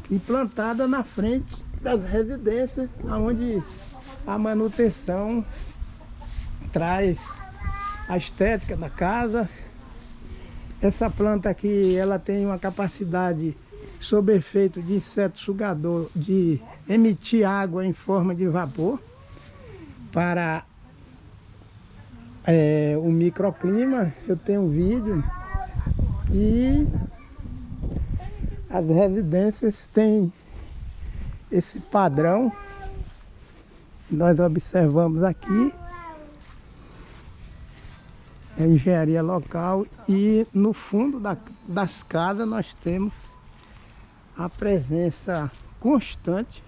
e plantada na frente das residências, onde a manutenção traz a estética da casa. Essa planta aqui, ela tem uma capacidade, sob efeito de inseto sugador, de emitir água em forma de vapor para o microclima. Eu tenho um vídeo e as residências têm esse padrão. Nós observamos aqui a engenharia local e no fundo das casas nós temos a presença constante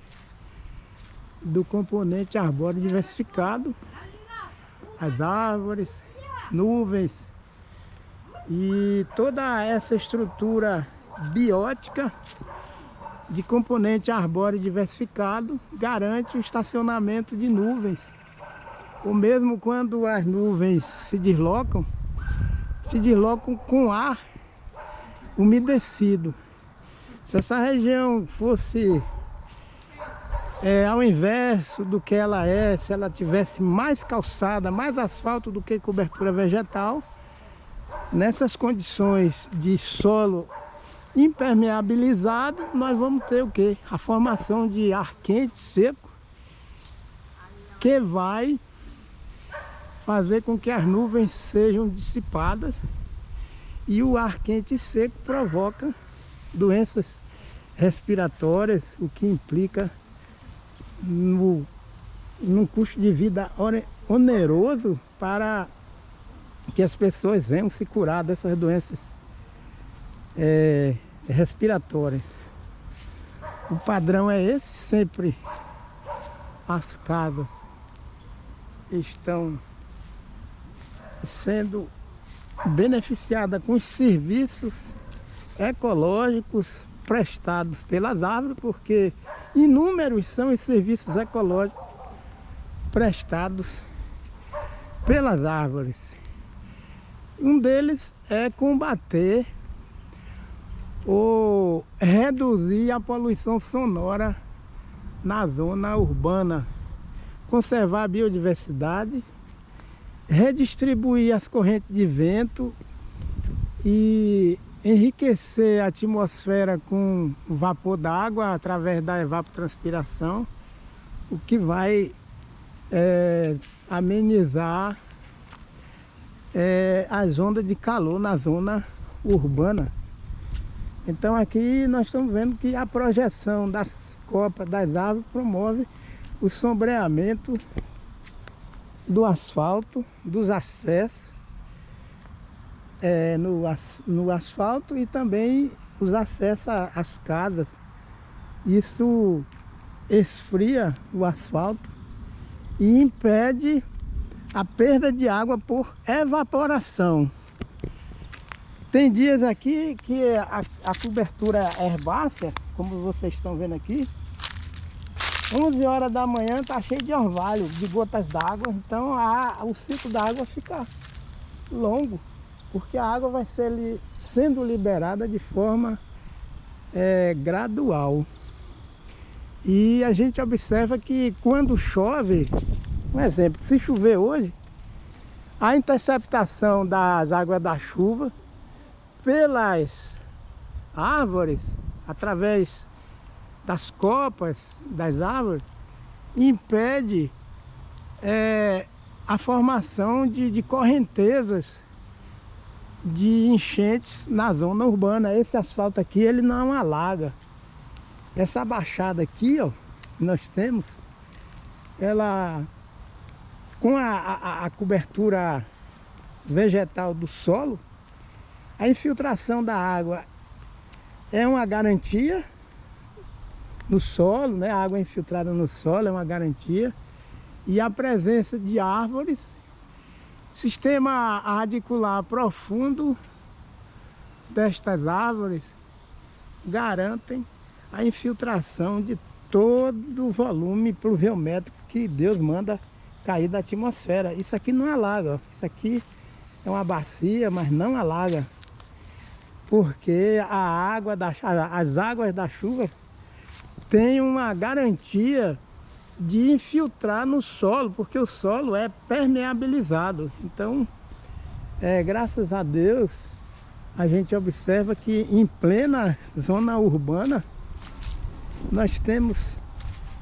do componente arbóreo diversificado, as árvores, nuvens e toda essa estrutura biótica de componente arbóreo diversificado garante o estacionamento de nuvens. Ou mesmo quando as nuvens se deslocam com ar umedecido. Se essa região fosse ao inverso do que ela é, se ela tivesse mais calçada, mais asfalto do que cobertura vegetal, nessas condições de solo impermeabilizado, nós vamos ter o quê? A formação de ar quente, seco, que vai fazer com que as nuvens sejam dissipadas, e o ar quente e seco provoca doenças respiratórias, o que implica num custo de vida oneroso para que as pessoas venham se curar dessas doenças respiratórias. O padrão é esse, sempre as casas estão sendo beneficiadas com os serviços ecológicos prestados pelas árvores, porque inúmeros são os serviços ecológicos prestados pelas árvores. Um deles é combater ou reduzir a poluição sonora na zona urbana, conservar a biodiversidade, redistribuir as correntes de vento e enriquecer a atmosfera com o vapor d'água através da evapotranspiração, o que vai amenizar as ondas de calor na zona urbana. Então aqui nós estamos vendo que a projeção das copas das árvores promove o sombreamento do asfalto, dos acessos no asfalto e também os acessos às casas. Isso esfria o asfalto e impede a perda de água por evaporação. Tem dias aqui que a cobertura herbácea, como vocês estão vendo aqui, 11 horas da manhã está cheio de orvalho, de gotas d'água. Então o ciclo da água fica longo, porque a água vai sendo liberada de forma gradual. E a gente observa que quando chove, um exemplo, se chover hoje, a interceptação das águas da chuva pelas árvores, através das copas das árvores, impede a formação de correntezas de enchentes na zona urbana. Esse asfalto aqui, ele não alaga. Essa baixada aqui, ó, que nós temos, ela com a cobertura vegetal do solo, a infiltração da água é uma garantia no solo, né? A água infiltrada no solo é uma garantia, e a presença de árvores, sistema radicular profundo destas árvores garantem a infiltração de todo o volume pluviométrico que Deus manda cair da atmosfera. Isso aqui não alaga, ó. Isso aqui é uma bacia, mas não alaga, porque as águas da chuva tem uma garantia de infiltrar no solo, porque o solo é permeabilizado. Então, graças a Deus, a gente observa que em plena zona urbana nós temos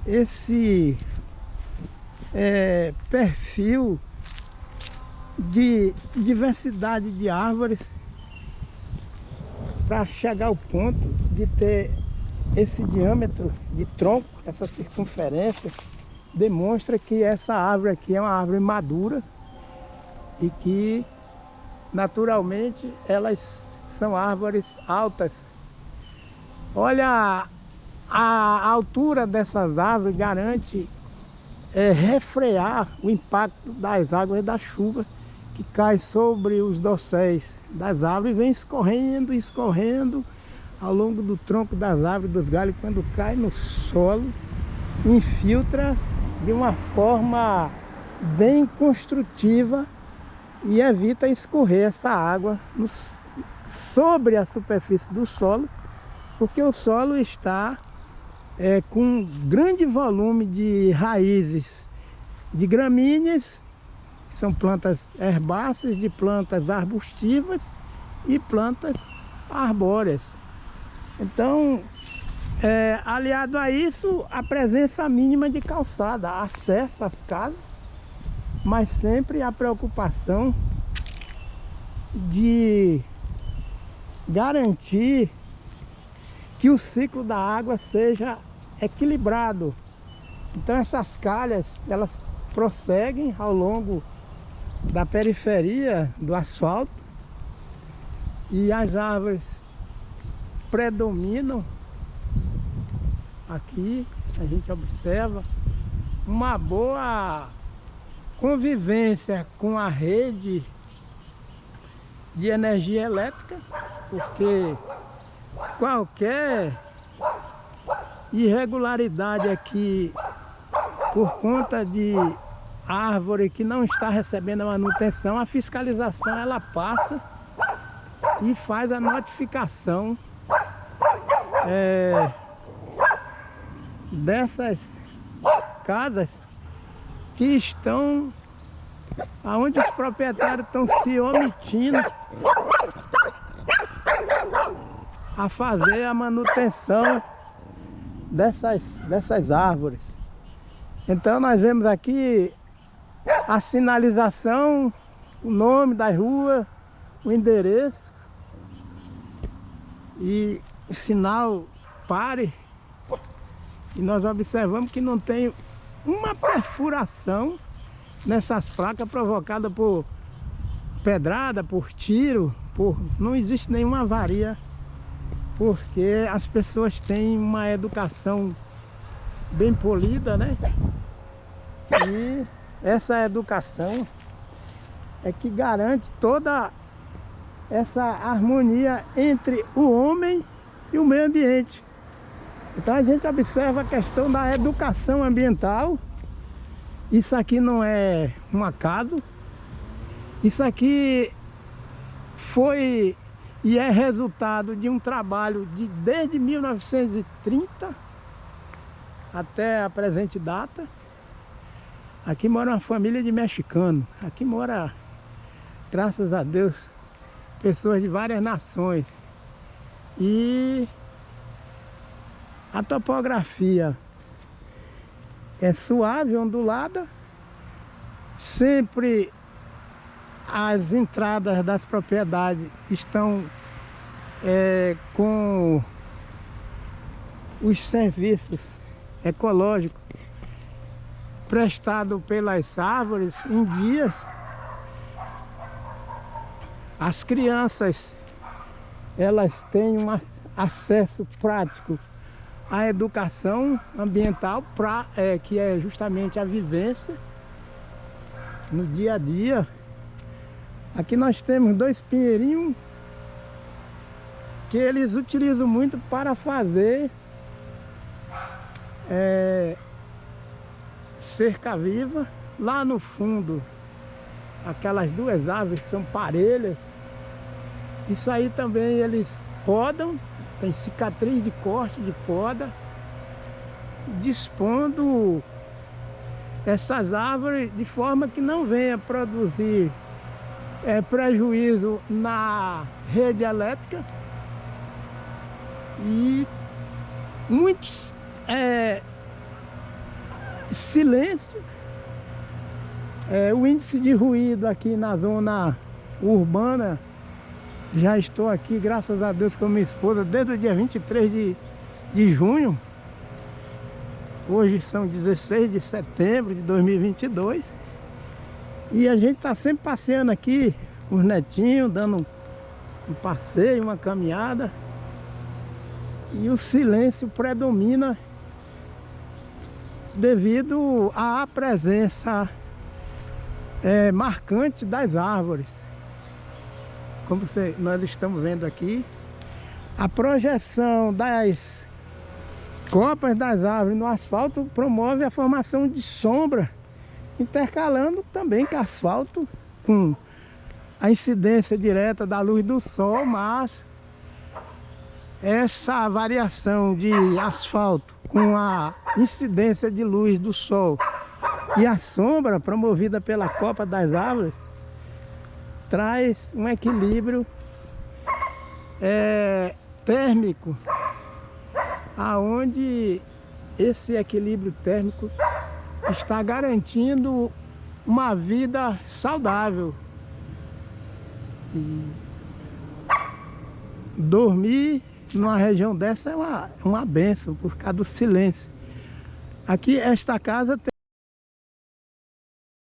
esse perfil de diversidade de árvores para chegar ao ponto de ter esse diâmetro de tronco, essa circunferência, demonstra que essa árvore aqui é uma árvore madura e que naturalmente elas são árvores altas. Olha, a altura dessas árvores garante refrear o impacto das águas da chuva que cai sobre os dosséis das árvores, vem escorrendo, escorrendo ao longo do tronco das árvores, dos galhos. Quando cai no solo, infiltra de uma forma bem construtiva e evita escorrer essa água sobre a superfície do solo, porque o solo está com grande volume de raízes de gramíneas, que são plantas herbáceas, de plantas arbustivas e plantas arbóreas. Então, aliado a isso, a presença mínima de calçada, acesso às casas, mas sempre a preocupação de garantir que o ciclo da água seja equilibrado. Então essas calhas, elas prosseguem ao longo da periferia do asfalto e as árvores predominam. Aqui a gente observa uma boa convivência com a rede de energia elétrica, porque qualquer irregularidade aqui por conta de árvore que não está recebendo a manutenção, a fiscalização ela passa e faz a notificação dessas casas que estão aonde os proprietários estão se omitindo a fazer a manutenção dessas árvores. Então nós vemos aqui a sinalização, o nome da rua, o endereço e o sinal pare, e nós observamos que não tem uma perfuração nessas placas provocada por pedrada, por tiro, não existe nenhuma avaria, porque as pessoas têm uma educação bem polida, né? E essa educação é que garante toda essa harmonia entre o homem e o meio ambiente. Então a gente observa a questão da educação ambiental. Isso aqui não é um acaso. Isso aqui foi e é resultado de um trabalho desde 1930 até a presente data. Aqui mora uma família de mexicanos. Aqui mora, graças a Deus, pessoas de várias nações. E a topografia é suave, ondulada. Sempre as entradas das propriedades estão com os serviços ecológicos prestados pelas árvores em dias. As crianças, elas têm um acesso prático à educação ambiental, que é justamente a vivência no dia a dia. Aqui nós temos 2 pinheirinhos que eles utilizam muito para fazer cerca viva. Lá no fundo, aquelas 2 árvores que são parelhas, isso aí também eles podam, tem cicatriz de corte de poda, dispondo essas árvores de forma que não venha produzir prejuízo na rede elétrica e muitos silêncio. O índice de ruído aqui na zona urbana, já estou aqui, graças a Deus, com minha esposa desde o dia 23 de junho. Hoje são 16 de setembro de 2022 e a gente está sempre passeando aqui, os netinhos, dando um passeio, uma caminhada, e o silêncio predomina devido à presença marcante das árvores. Como nós estamos vendo aqui, a projeção das copas das árvores no asfalto promove a formação de sombra, intercalando também com asfalto, com a incidência direta da luz do sol, mas essa variação de asfalto com a incidência de luz do sol e a sombra promovida pela copa das árvores traz um equilíbrio térmico, aonde esse equilíbrio térmico está garantindo uma vida saudável. E dormir numa região dessa é uma bênção por causa do silêncio. Aqui esta casa tem